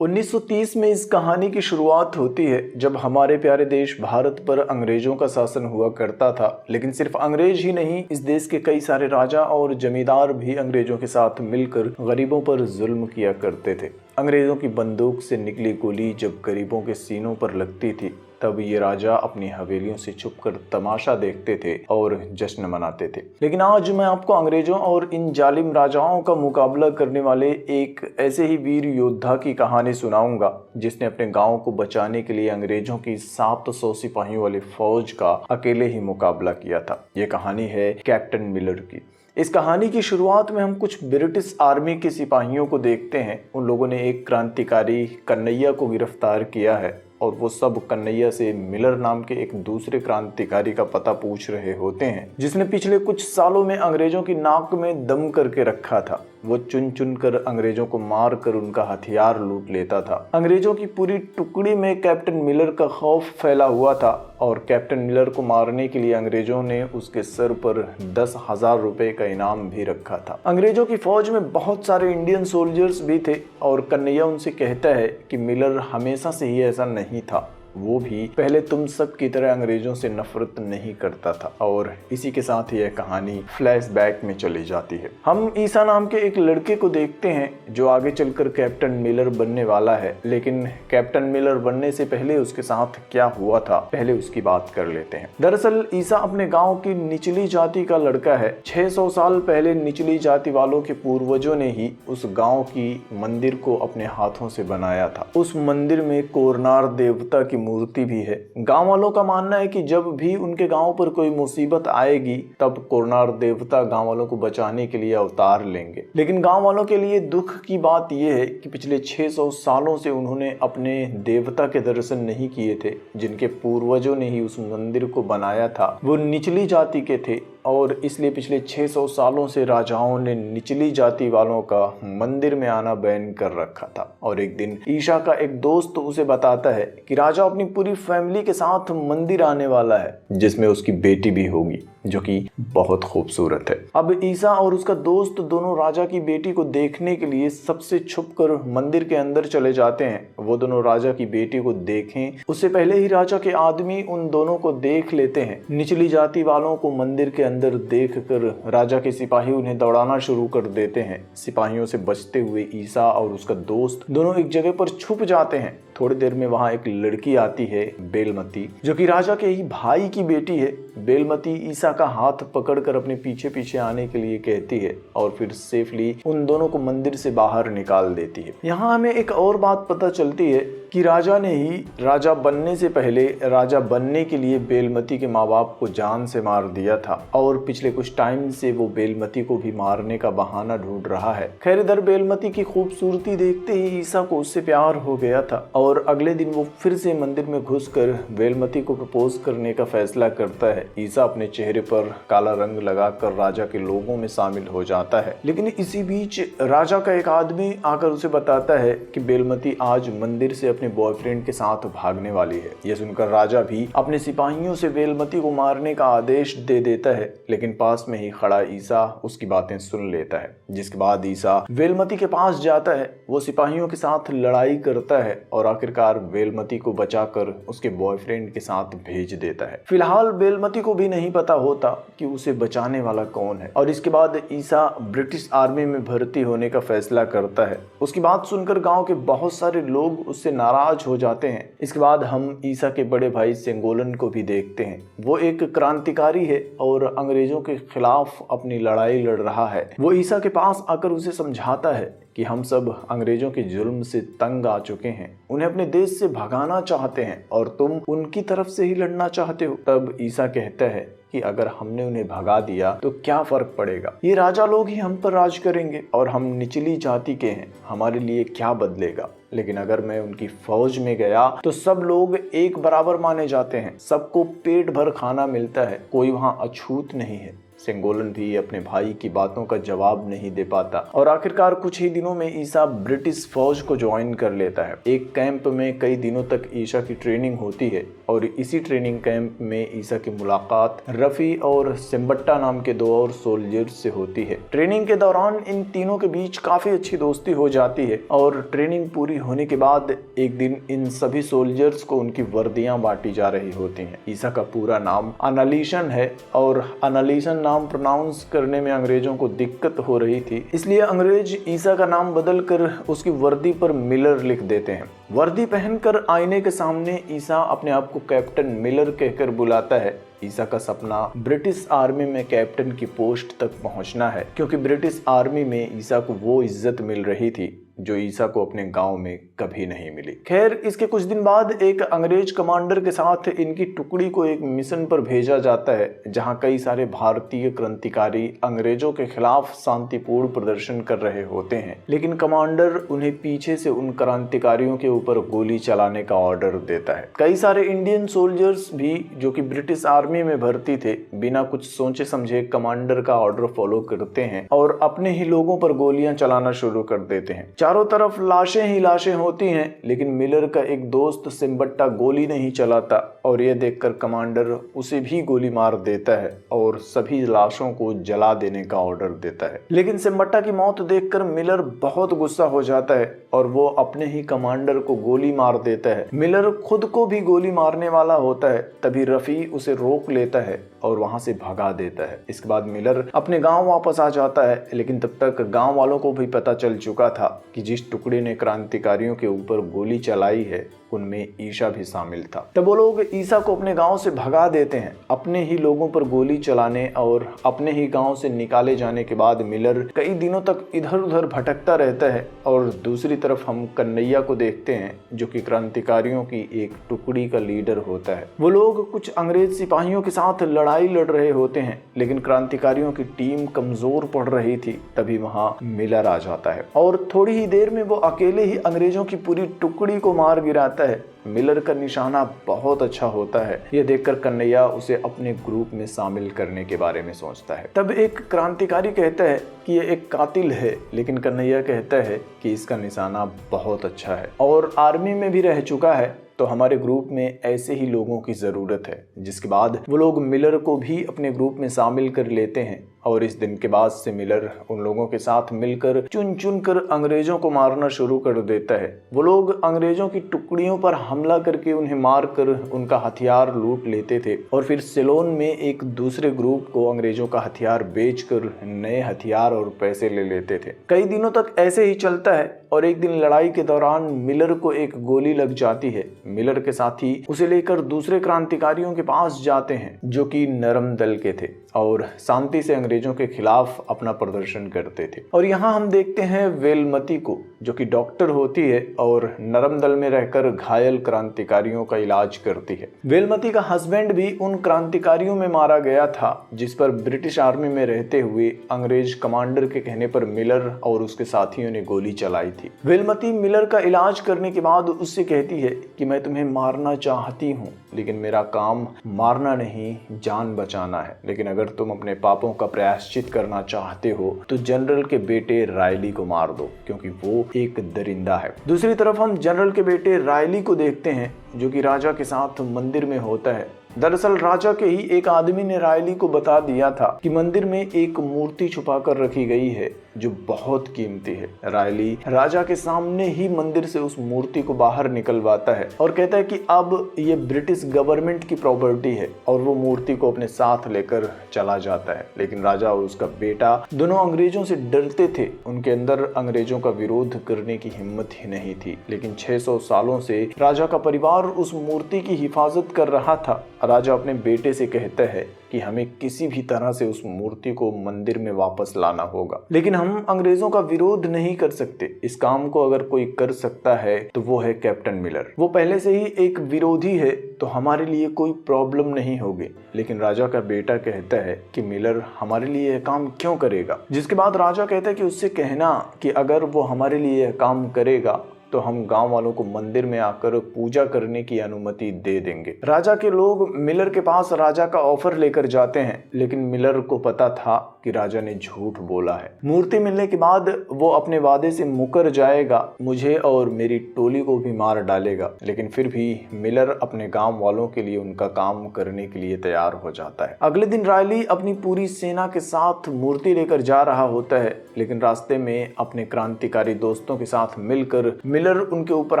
1930 में इस कहानी की शुरुआत होती है जब हमारे प्यारे देश भारत पर अंग्रेजों का शासन हुआ करता था। लेकिन सिर्फ अंग्रेज ही नहीं, इस देश के कई सारे राजा और जमींदार भी अंग्रेजों के साथ मिलकर गरीबों पर जुल्म किया करते थे। अंग्रेजों की बंदूक से निकली गोली जब गरीबों के सीनों पर लगती थी तब ये राजा अपनी हवेलियों से छुपकर तमाशा देखते थे और जश्न मनाते थे। लेकिन आज मैं आपको अंग्रेजों और इन जालिम राजाओं का मुकाबला करने वाले एक ऐसे ही वीर योद्धा की कहानी सुनाऊंगा जिसने अपने गांव को बचाने के लिए अंग्रेजों की 700 सिपाहियों वाली फौज का अकेले ही मुकाबला किया था। ये कहानी है कैप्टन मिलर की। इस कहानी की शुरुआत में हम कुछ ब्रिटिश आर्मी के सिपाहियों को देखते हैं। उन लोगों ने एक क्रांतिकारी कन्हैया को गिरफ्तार किया है और वो सब कन्हैया से मिलर नाम के एक दूसरे क्रांतिकारी का पता पूछ रहे होते हैं जिसने पिछले कुछ सालों में अंग्रेजों की नाक में दम करके रखा था। वो चुन चुन कर अंग्रेजों को मार कर उनका हथियार लूट लेता था। अंग्रेजों की पूरी टुकड़ी में कैप्टन मिलर का खौफ फैला हुआ था और कैप्टन मिलर को मारने के लिए अंग्रेजों ने उसके सर पर 10,000 रुपए का इनाम भी रखा था। अंग्रेजों की फौज में बहुत सारे इंडियन सोल्जर्स भी थे और कन्हैया उनसे कहता है कि मिलर हमेशा से ही ऐसा नहीं था, वो भी पहले तुम सब की तरह अंग्रेजों से नफरत नहीं करता था। और इसी के साथ यह कहानी फ्लैशबैक में चली जाती है। हम ईसा नाम के एक लड़के को देखते हैं जो आगे चलकर कैप्टन मिलर बनने वाला है। लेकिन कैप्टन मिलर बनने से पहले उसके साथ क्या हुआ था, पहले उसकी बात कर लेते हैं। दरअसल ईसा अपने गाँव की निचली जाति का लड़का है। 600 साल पहले निचली जाति वालों के पूर्वजों ने ही उस गाँव की मंदिर को अपने हाथों से बनाया था। उस मंदिर में कोरनार देवता की मूर्ति भी है। गांव वालों का मानना है कि जब भी उनके गांव पर कोई मुसीबत आएगी तब कोरनार देवता गांव वालों को बचाने के लिए अवतार लेंगे। लेकिन गांव वालों के लिए दुख की बात यह है कि पिछले 600 सालों से उन्होंने अपने देवता के दर्शन नहीं किए थे। जिनके पूर्वजों ने ही उस मंदिर को बनाया था वो निचली जाति के थे और इसलिए पिछले 600 सालों से राजाओं ने निचली जाति वालों का मंदिर में आना बैन कर रखा था। और एक दिन ईशा का एक दोस्त उसे बताता है कि राजा अपनी पूरी फैमिली के साथ मंदिर आने वाला है जिसमें उसकी बेटी भी होगी जो कि बहुत खूबसूरत है। अब ईसा और उसका दोस्त दोनों राजा की बेटी को देखने के लिए सबसे छुपकर मंदिर के अंदर चले जाते हैं। वो दोनों राजा की बेटी को देखें उससे पहले ही राजा के आदमी उन दोनों को देख लेते हैं। निचली जाति वालों को मंदिर के अंदर देखकर राजा के सिपाही उन्हें दौड़ाना शुरू कर देते हैं। सिपाहियों से बचते हुए ईसा और उसका दोस्त दोनों एक जगह पर छुप जाते हैं। थोड़ी देर में वहां एक लड़की आती है, बेलमती, जो कि राजा के ही भाई की बेटी है। बेलमती ईसा का हाथ पकड़कर अपने पीछे पीछे आने के लिए कहती है और फिर सेफली उन दोनों को मंदिर से बाहर निकाल देती है। यहाँ हमें एक और बात पता चलती है कि राजा ने ही राजा बनने से पहले राजा बनने के लिए बेलमती के माँ बाप को जान से मार दिया था और पिछले कुछ टाइम से वो बेलमती को भी मारने का बहाना ढूंढ रहा है। खैर इधर बेलमती की खूबसूरती देखते ही ईसा को उससे प्यार हो गया था और अगले दिन वो फिर से मंदिर में घुसकर बेलमती को प्रपोज करने का फैसला करता है। ईसा अपने चेहरे पर काला रंग लगाकर राजा के लोगों में शामिल हो जाता है। लेकिन इसी बीच राजा का एक आदमी आकर उसे बताता है कि बेलमती आज मंदिर से अपने बॉयफ्रेंड के साथ भागने वाली है। यह सुनकर राजा भी अपने सिपाहियों से बेलमती को मारने का आदेश दे देता है। लेकिन पास में ही खड़ा ईसा उसकी बातें सुन लेता है। जिसके बाद ईसा बेलमती के पास जाता है, वो सिपाहियों के साथ लड़ाई करता है और आखिरकार बेलमती को बचाकर उसके बॉयफ्रेंड के साथ भेज देता है। फिलहाल बेलमती को भी नहीं पता होता कि उसे बचाने वाला कौन है। और इसके बाद ईसा ब्रिटिश आर्मी में भर्ती होने का फैसला करता है। उसकी बात सुनकर गांव के बहुत सारे लोग उससे नाराज हो जाते हैं। इसके बाद हम ईसा के बड़े भाई सेंगोलन को भी देखते हैं। वो एक क्रांतिकारी है और अंग्रेजों के खिलाफ अपनी लड़ाई लड़ रहा है। वो ईसा के पास आकर उसे समझाता है कि हम सब अंग्रेजों के जुल्म से तंग आ चुके हैं, उन्हें अपने देश से भगाना चाहते हैं और तुम उनकी तरफ से ही लड़ना चाहते हो। तब ईसा कहता है कि अगर हमने उन्हें भगा दिया तो क्या फर्क पड़ेगा, ये राजा लोग ही हम पर राज करेंगे और हम निचली जाति के हैं, हमारे लिए क्या बदलेगा। लेकिन अगर मैं उनकी फौज में गया तो सब लोग एक बराबर माने जाते हैं, सबको पेट भर खाना मिलता है, कोई वहाँ अछूत नहीं है। सेंगोलन भी अपने भाई की बातों का जवाब नहीं दे पाता और आखिरकार कुछ ही दिनों में ईसा ब्रिटिश फौज को ज्वाइन कर लेता है। एक कैंप में कई दिनों तक ईसा की ट्रेनिंग होती है और इसी ट्रेनिंग कैंप में ईसा की मुलाकात रफी और सिम्बट्टा नाम के 2 और सोल्जर्स से होती है। ट्रेनिंग के दौरान इन तीनों के बीच काफी अच्छी दोस्ती हो जाती है और ट्रेनिंग पूरी होने के बाद एक दिन इन सभी सोल्जर्स को उनकी वर्दियां बांटी जा रही होती हैं। ईसा का पूरा नाम अनालिशन है और अनालिशन नाम प्रोनाउंस करने में अंग्रेजों को दिक्कत हो रही थी, इसलिए अंग्रेज ईसा का नाम बदलकर उसकी वर्दी पर मिलर लिख देते हैं। वर्दी पहनकर आईने के सामने ईसा अपने आप को कैप्टन मिलर कहकर बुलाता है। ईसा का सपना ब्रिटिश आर्मी में कैप्टन की पोस्ट तक पहुंचना है, क्योंकि ब्रिटिश आर्मी में ईसा को वो इज्जत मिल रही थी जो ईसा को अपने गांव में कभी नहीं मिली। खैर, इसके कुछ दिन बाद एक अंग्रेज कमांडर के साथ इनकी टुकड़ी को एक मिशन पर भेजा जाता है, जहां कई सारे भारतीय क्रांतिकारी अंग्रेजों के खिलाफ शांतिपूर्ण प्रदर्शन कर रहे होते हैं, लेकिन कमांडर उन्हें पीछे से उन क्रांतिकारियों के ऊपर गोली चलाने का ऑर्डर देता है। कई सारे इंडियन सोल्जर्स भी जो कि ब्रिटिश आर्मी में भर्ती थे, बिना कुछ सोचे समझे कमांडर का ऑर्डर फॉलो करते हैं और अपने ही लोगों पर गोलियां चलाना शुरू कर देते हैं। चारों तरफ लाशें ही लाशें होती हैं, लेकिन मिलर का एक दोस्त सिम्बट्टा गोली नहीं चलाता और यह देखकर कमांडर उसे भी गोली मार देता है और सभी लाशों को जला देने का ऑर्डर देता है। लेकिन सिम्बट्टा की मौत देखकर मिलर बहुत गुस्सा हो जाता है और वो अपने ही कमांडर को गोली मार देता है। मिलर खुद को भी गोली मारने वाला होता है, तभी रफी उसे रोक लेता है और वहां से भगा देता है। इसके बाद मिलर अपने गांव वापस आ जाता है, लेकिन तब तक गांव वालों को भी पता चल चुका था कि जिस टुकड़े ने क्रांतिकारियों के ऊपर गोली चलाई है उनमें ईसा भी शामिल था। तब वो लोग ईसा को अपने गांव से भगा देते हैं। अपने ही लोगों पर गोली चलाने और अपने ही गांव से निकाले जाने के बाद मिलर कई दिनों तक इधर उधर भटकता रहता है और दूसरी तरफ हम कन्हैया को देखते हैं, जो कि क्रांतिकारियों की एक टुकड़ी का लीडर होता है। वो लोग कुछ अंग्रेज सिपाहियों के साथ लड़ाई लड़ रहे होते हैं, लेकिन क्रांतिकारियों की टीम कमजोर पड़ रही थी। तभी वहां मिलर आ जाता है और थोड़ी ही देर में वो अकेले ही अंग्रेजों की पूरी टुकड़ी को मार गिराता है। मिलर का निशाना बहुत अच्छा होता है। यह देखकर कन्हैया उसे अपने ग्रुप में शामिल करने के बारे में सोचता है। तब एक क्रांतिकारी कहता है कि यह एक कातिल है, लेकिन कन्हैया कहता है कि इसका निशाना बहुत अच्छा है और आर्मी में भी रह चुका है, तो हमारे ग्रुप में ऐसे ही लोगों की ज़रूरत है। जिसके बाद वो लोग मिलर को भी अपने ग्रुप में शामिल कर लेते हैं और इस दिन के बाद से मिलर उन लोगों के साथ मिलकर चुन चुन कर अंग्रेजों को मारना शुरू कर देता है। वो लोग अंग्रेजों की टुकड़ियों पर हमला करके उन्हें मार कर उनका हथियार लूट लेते थे और फिर सिलोन में एक दूसरे ग्रुप को अंग्रेजों का हथियार बेचकर नए हथियार और पैसे ले लेते थे। कई दिनों तक ऐसे ही चलता है और एक दिन लड़ाई के दौरान मिलर को एक गोली लग जाती है। मिलर के साथी उसे लेकर दूसरे क्रांतिकारियों के पास जाते हैं, जो कि नरम दल के थे और शांति से अंग्रेजों के खिलाफ अपना प्रदर्शन करते थे। और यहाँ हम देखते हैं वेलमती को, जो कि डॉक्टर होती है और नरम दल में रहकर घायल क्रांतिकारियों का इलाज करती है। वेलमती का हस्बैंड भी उन क्रांतिकारियों में मारा गया था जिस पर ब्रिटिश आर्मी में रहते हुए अंग्रेज कमांडर के कहने पर मिलर और उसके साथियों ने गोली चलाई थी। वेलमती मिलर का इलाज करने के बाद उससे कहती है कि मैं तुम्हें मारना चाहती हूँ, लेकिन मेरा काम मारना नहीं जान बचाना है। लेकिन अगर तुम अपने पापों का प्रायश्चित करना चाहते हो तो जनरल के बेटे रायली को मार दो, क्योंकि वो एक दरिंदा है। दूसरी तरफ हम जनरल के बेटे रायली को देखते हैं, जो कि राजा के साथ मंदिर में होता है। दरअसल राजा के ही एक आदमी ने रायली को बता दिया था कि मंदिर में एक मूर्ति छुपा कर रखी गई है जो बहुत कीमती है। रायली राजा के सामने ही मंदिर से उस मूर्ति को बाहर निकलवाता है और कहता है कि अब ये ब्रिटिश गवर्नमेंट की प्रॉपर्टी है, और वो मूर्ति को अपने साथ लेकर चला जाता है। लेकिन राजा और उसका बेटा दोनों अंग्रेजों से डरते थे। उनके अंदर अंग्रेजों का विरोध करने की हिम्मत ही नहीं थी। लेकिन 600 सालों से राजा का परिवार उस मूर्ति की हिफाजत कर रहा था। राजा अपने बेटे से कहता है कि हमें किसी भी तरह से उस मूर्ति को मंदिर में वापस लाना होगा, लेकिन हम अंग्रेजों का विरोध नहीं कर सकते। इस काम को अगर कोई कर सकता है तो वो है कैप्टन मिलर। वो पहले से ही एक विरोधी है, तो हमारे लिए कोई प्रॉब्लम नहीं होगी। लेकिन राजा का बेटा कहता है कि मिलर हमारे लिए यह काम क्यों करेगा। जिसके बाद राजा कहता है कि उससे कहना कि अगर वो हमारे लिए यह काम करेगा तो हम गांव वालों को मंदिर में आकर पूजा करने की अनुमति दे देंगे। राजा के लोग मिलर के पास राजा का ऑफर लेकर जाते हैं, लेकिन मिलर को पता था कि राजा ने झूठ बोला है। मूर्ति मिलने के बाद वो अपने वादे से मुकर जाएगा, मुझे और मेरी टोली को भी मार डालेगा, लेकिन फिर भी मिलर अपने गांव वालों के लिए उनका काम करने के लिए तैयार हो जाता है। अगले दिन रायली अपनी पूरी सेना के साथ मूर्ति लेकर जा रहा होता है, लेकिन रास्ते में अपने क्रांतिकारी दोस्तों के साथ मिलकर मिलर उनके ऊपर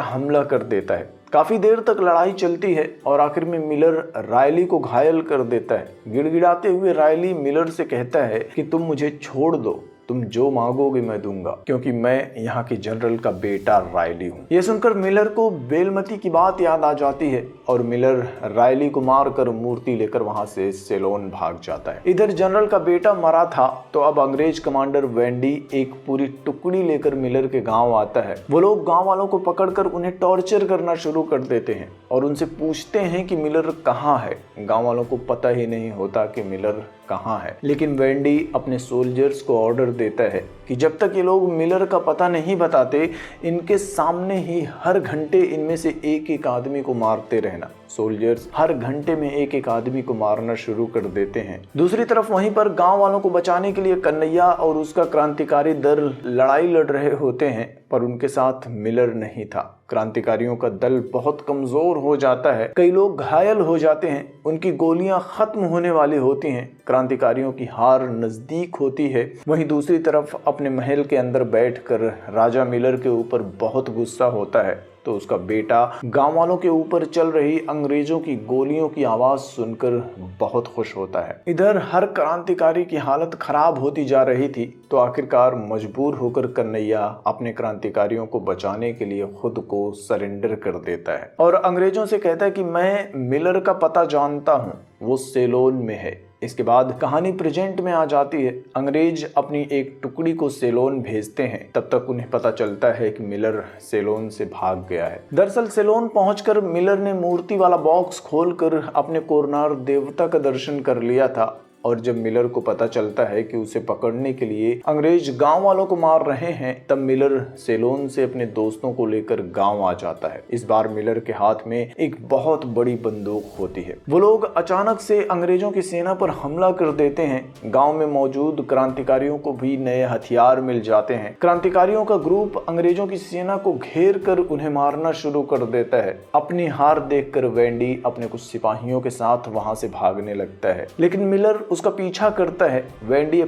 हमला कर देता है। काफी देर तक लड़ाई चलती है और आखिर में मिलर रायली को घायल कर देता है। गिड़गिड़ाते हुए रायली मिलर से कहता है कि तुम मुझे छोड़ दो, तुम जो मांगोगे मैं दूंगा, क्योंकि मैं यहाँ के जनरल का बेटा रायली हूँ। यह सुनकर मिलर को बेलमती की बात याद आ जाती है और मिलर रायली को मारकर मूर्ति लेकर वहां से सेलोन भाग जाता है। इधर जनरल का बेटा मरा था तो अब अंग्रेज कमांडर वेंडी एक पूरी टुकड़ी लेकर मिलर के गांव आता है। वो लोग गांव वालों को पकड़कर उन्हें टॉर्चर करना शुरू कर देते हैं और उनसे पूछते हैं कि मिलर कहाँ है। गांव वालों को पता ही नहीं होता कि मिलर कहाँ है, लेकिन वेंडी अपने सोल्जर्स को ऑर्डर देता है कि जब तक ये लोग मिलर का पता नहीं बताते, इनके सामने ही हर घंटे इनमें से एक एक आदमी को मारते रहना। सोल्जर्स हर घंटे में एक एक आदमी को मारना शुरू कर देते हैं। दूसरी तरफ वहीं पर गांव वालों को बचाने के लिए कन्हैया और उसका क्रांतिकारी दल लड़ाई लड़ रहे होते हैं, पर उनके साथ मिलर नहीं था। क्रांतिकारियों का दल बहुत कमजोर हो जाता है, कई लोग घायल हो जाते हैं, उनकी गोलियां खत्म होने वाली होती हैं, क्रांतिकारियों की हार नजदीक होती है। वहीं दूसरी तरफ अपने महल के अंदर बैठकर राजा मिलर के ऊपर बहुत गुस्सा होता है, तो उसका बेटा गांव वालों के ऊपर चल रही अंग्रेजों की गोलियों की आवाज सुनकर बहुत खुश होता है। इधर हर क्रांतिकारी की हालत खराब होती जा रही थी, तो आखिरकार मजबूर होकर कन्हैया अपने क्रांतिकारियों को बचाने के लिए खुद को सरेंडर कर देता है और अंग्रेजों से कहता है कि मैं मिलर का पता जानता हूँ, वो सेलोन में है। इसके बाद कहानी प्रेजेंट में आ जाती है। अंग्रेज अपनी एक टुकड़ी को सेलोन भेजते हैं, तब तक उन्हें पता चलता है कि मिलर सेलोन से भाग गया है। दरअसल सेलोन पहुंचकर मिलर ने मूर्ति वाला बॉक्स खोलकर अपने कोरनार देवता का दर्शन कर लिया था और जब मिलर को पता चलता है कि उसे पकड़ने के लिए अंग्रेज गांव वालों को मार रहे हैं, तब मिलर सेलोन से अपने दोस्तों को लेकर गांव आ जाता है। इस बार मिलर के हाथ में एक बहुत बड़ी बंदूक होती है। वो लोग अचानक से अंग्रेजों की सेना पर हमला कर देते हैं। गांव में मौजूद क्रांतिकारियों को भी नए हथियार मिल जाते हैं। क्रांतिकारियों का ग्रुप अंग्रेजों की सेना को घेर कर उन्हें मारना शुरू कर देता है। अपनी हार देखकर वेंडी अपने कुछ सिपाहियों के साथ वहां से भागने लगता है, लेकिन मिलर उसका पीछा करता है। वेंडी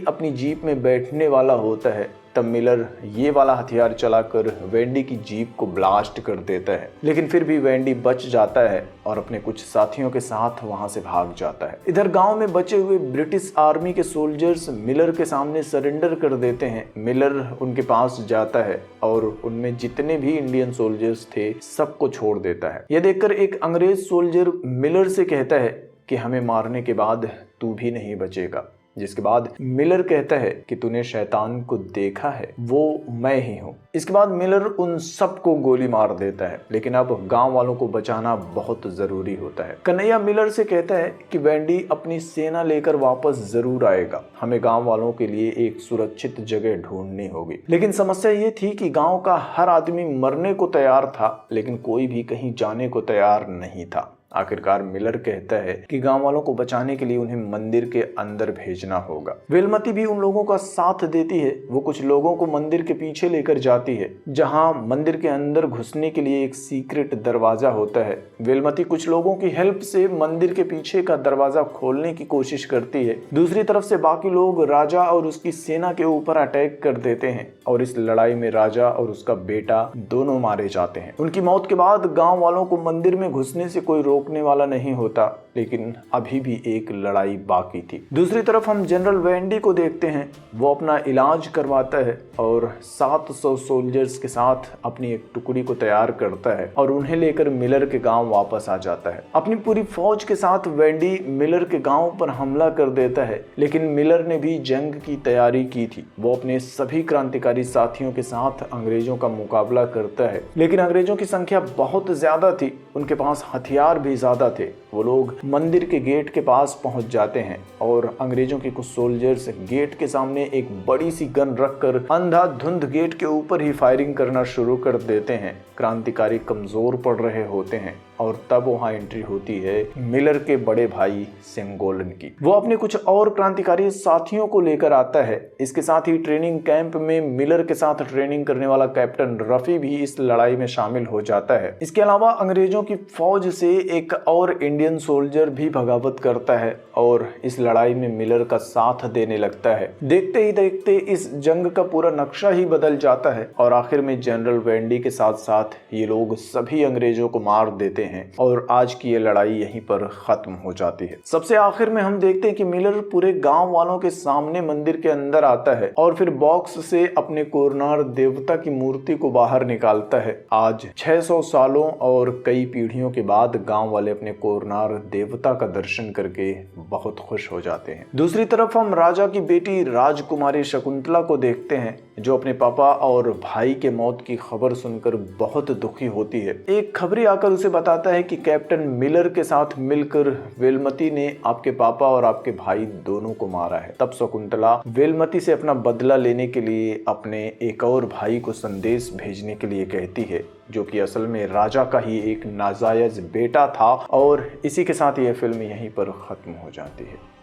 अपनी जीप में बैठने वाला होता है, तब मिलर ये वाला हथियार चलाकर वेंडी की जीप को ब्लास्ट कर देता है, लेकिन फिर भी वेंडी बच जाता है और अपने कुछ साथियों के साथ वहां से भाग जाता है। इधर गांव में बचे हुए ब्रिटिश आर्मी के सोल्जर्स मिलर के सामने सरेंडर कर देते हैं। मिलर उनके पास जाता है और उनमें जितने भी इंडियन सोल्जर्स थे सबको छोड़ देता है। यह देखकर एक अंग्रेज सोल्जर मिलर से कहता है कि हमें मारने के बाद तू भी नहीं बचेगा, जिसके बाद मिलर कहता है कि तूने शैतान को देखा है, वो मैं ही हूँ। इसके बाद मिलर उन सबको गोली मार देता है, लेकिन अब गांव वालों को बचाना बहुत जरूरी होता है। कन्हैया मिलर से कहता है कि वेंडी अपनी सेना लेकर वापस जरूर आएगा, हमें गांव वालों के लिए एक सुरक्षित जगह ढूंढनी होगी। लेकिन समस्या ये थी कि गांव का हर आदमी मरने को तैयार था, लेकिन कोई भी कहीं जाने को तैयार नहीं था। आखिरकार मिलर कहता है कि गांव वालों को बचाने के लिए उन्हें मंदिर के अंदर भेजना होगा। वेलमती भी उन लोगों का साथ देती है। वो कुछ लोगों को मंदिर के पीछे लेकर जाती है, जहां मंदिर के अंदर घुसने के लिए एक सीक्रेट दरवाजा होता है। वेलमती कुछ लोगों की हेल्प से मंदिर के पीछे का दरवाजा खोलने की कोशिश करती है। दूसरी तरफ से बाकी लोग राजा और उसकी सेना के ऊपर अटैक कर देते हैं और इस लड़ाई में राजा और उसका बेटा दोनों मारे जाते हैं। उनकी मौत के बाद गाँव वालों को मंदिर में घुसने से कोई रोकने वाला नहीं होता, लेकिन अभी भी एक लड़ाई बाकी थी। दूसरी तरफ हम जनरल वेंडी को देखते हैं। वो अपना इलाज करवाता है और 700 सोल्जर्स के साथ अपनी एक टुकड़ी को तैयार करता है और उन्हें लेकर मिलर के गांव वापस आ जाता है। अपनी पूरी फौज के साथ वेंडी मिलर के गांव पर हमला कर देता है, लेकिन मिलर ने भी जंग की तैयारी की थी। वो अपने सभी क्रांतिकारी साथियों के साथ अंग्रेजों का मुकाबला करता है, लेकिन अंग्रेजों की संख्या बहुत ज्यादा थी, उनके पास हथियार भी ज्यादा थे। वो लोग मंदिर के गेट के पास पहुंच जाते हैं और अंग्रेजों के कुछ सोल्जर्स गेट के सामने एक बड़ी सी गन रखकर अंधाधुंध गेट के ऊपर ही फायरिंग करना शुरू कर देते हैं। क्रांतिकारी कमजोर पड़ रहे होते हैं और तब वहां एंट्री होती है मिलर के बड़े भाई सेंगोलन की। वो अपने कुछ और क्रांतिकारी साथियों को लेकर आता है। इसके साथ ही ट्रेनिंग कैंप में मिलर के साथ ट्रेनिंग करने वाला कैप्टन रफी भी इस लड़ाई में शामिल हो जाता है। इसके अलावा अंग्रेजों की फौज से एक और इंडियन सोल्जर भी बगावत करता है और इस लड़ाई में मिलर का साथ देने लगता है। देखते ही देखते इस जंग का पूरा नक्शा ही बदल जाता है और आखिर में जनरल वेंडी के साथ साथ ये लोग सभी अंग्रेजों को मार देते हैं और आज की ये लड़ाई यहीं पर खत्म हो जाती है। सबसे आखिर में हम देखते हैं कि मिलर पूरे गांव वालों के सामने मंदिर के अंदर आता है और फिर बॉक्स से अपने कोरनार देवता की मूर्ति को बाहर निकालता है। आज 600 सालों और कई पीढ़ियों के बाद गांव वाले अपने कोरनार देवता का दर्शन करके बहुत खुश हो जाते हैं। दूसरी तरफ हम राजा की बेटी राजकुमारी शकुंतला को देखते हैं जो अपने पापा और भाई के मौत की खबर सुनकर बहुत दुखी होती है। एक खबरी आकर उसे बताता है कि कैप्टन मिलर के साथ मिलकर वेलमती ने आपके पापा और आपके भाई दोनों को मारा है। तब शकुंतला वेलमती से अपना बदला लेने के लिए अपने एक और भाई को संदेश भेजने के लिए कहती है, जो कि असल में राजा का ही एक नाजायज बेटा था। और इसी के साथ यह फिल्म यहीं पर खत्म हो जाती है।